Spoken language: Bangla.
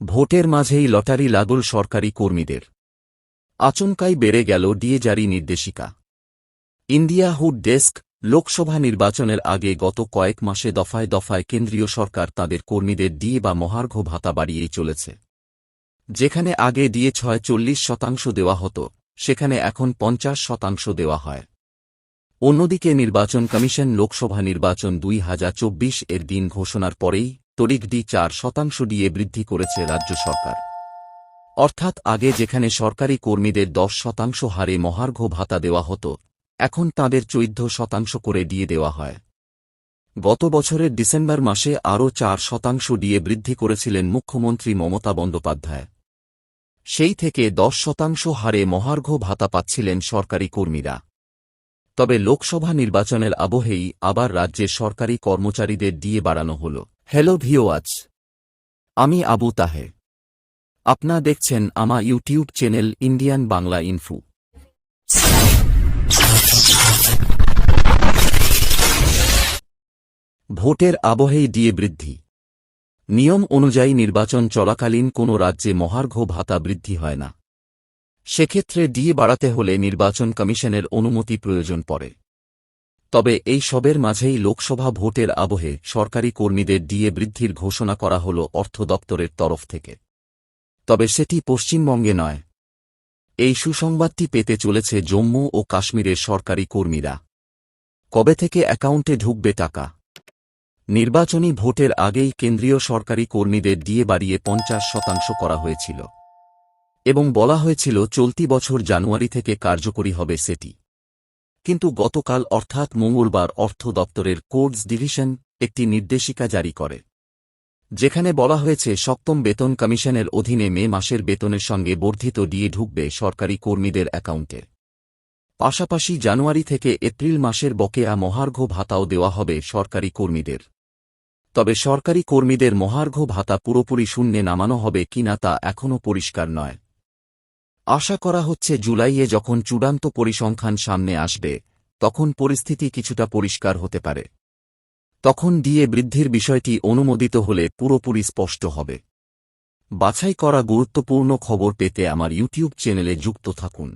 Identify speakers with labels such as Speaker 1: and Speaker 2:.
Speaker 1: ভোটের মাঝেই লটারি লাগল সরকারি কর্মীদের। আচমকাই বেড়ে গেল ডিএ জারি নির্দেশিকা। India hood desk. লোকসভা নির্বাচনের আগে গত কয়েক মাসে দফায় দফায় কেন্দ্রীয় সরকার তাদের কর্মীদের ডিএ বা মহার্ঘ ভাতা বাড়িয়েই চলেছে। যেখানে আগে ডিএ 46% দেওয়া হতো, সেখানে এখন 50% দেওয়া হয়। অন্যদিকে নির্বাচন কমিশন লোকসভা নির্বাচন 2024 এর দিন ঘোষণার পরেই তড়িঘ 4% ডিএ বৃদ্ধি করেছে রাজ্য সরকার। অর্থাৎ আগে যেখানে সরকারি কর্মীদের 10% হারে মহার্ঘ ভাতা দেওয়া হতো, এখন তাঁদের 14% করে ডিএ দেওয়া হয়। গত বছরের ডিসেম্বর মাসে আরও 4% ডিএ বৃদ্ধি করেছিলেন মুখ্যমন্ত্রী মমতা বন্দ্যোপাধ্যায়। সেই থেকে 10% হারে মহার্ঘ ভাতা পাচ্ছিলেন সরকারি কর্মীরা। তবে লোকসভা নির্বাচনের আবহেই আবার রাজ্যের সরকারি কর্মচারীদের ডিএ বাড়ানো হল। হ্যালো ভিউয়ার্স, আমি আবু তাহে। আপনা দেখছেন আমার YouTube channel Indian Bangla info. ভোটের আবহেই ডিএ বৃদ্ধি। নিয়ম অনুযায়ী নির্বাচন চলাকালীন কোনো রাজ্যে মহার্ঘ ভাতা বৃদ্ধি হয় না। সেক্ষেত্রে ডিএ বাড়াতে হলে নির্বাচন কমিশনের অনুমতি প্রয়োজন পড়ে। তবে এই সবের মাঝেই লোকসভা ভোটের আবহে সরকারি কর্মীদের ডিএ বৃদ্ধির ঘোষণা করা হল অর্থ দপ্তরের তরফ থেকে। তবে সেটি পশ্চিমবঙ্গে নয়। এই সুসংবাদটি পেতে চলেছে জম্মু ও কাশ্মীরের সরকারি কর্মীরা। কবে থেকে অ্যাকাউন্টে ঢুকবে টাকা? নির্বাচনী ভোটের আগেই কেন্দ্রীয় সরকারি কর্মীদের ডিএ বাড়িয়ে 50% করা হয়েছিল এবং বলা হয়েছিল চলতি বছর জানুয়ারি থেকে কার্যকরী হবে সেটি। কিন্তু গতকাল অর্থাৎ মঙ্গলবার অর্থ দপ্তরের কোর্টস ডিভিশন একটি নির্দেশিকা জারি করে, যেখানে বলা হয়েছে সপ্তম বেতন কমিশনের অধীনে মে মাসের বেতনের সঙ্গে বর্ধিত ডিএ ঢুকবে সরকারি কর্মীদের অ্যাকাউন্টে। পাশাপাশি জানুয়ারি থেকে এপ্রিল মাসের বকেয়া মহার্ঘ ভাতাও দেওয়া হবে সরকারি কর্মীদের। তবে সরকারি কর্মীদের মহার্ঘ ভাতা পুরোপুরি শূন্যে নামানো হবে কিনা তা এখনও পরিষ্কার নয়। আশা করা হচ্ছে জুলাইয়ে যখন চূড়ান্ত পরিসংখ্যান সামনে আসবে, তখন পরিস্থিতি কিছুটা পরিষ্কার হতে পারে। তখন ডিএ বৃদ্ধির বিষয়টি অনুমোদিত হলে পুরোপুরি স্পষ্ট হবে। বাছাই করা গুরুত্বপূর্ণ খবর পেতে আমার ইউটিউব চ্যানেলে যুক্ত থাকুন।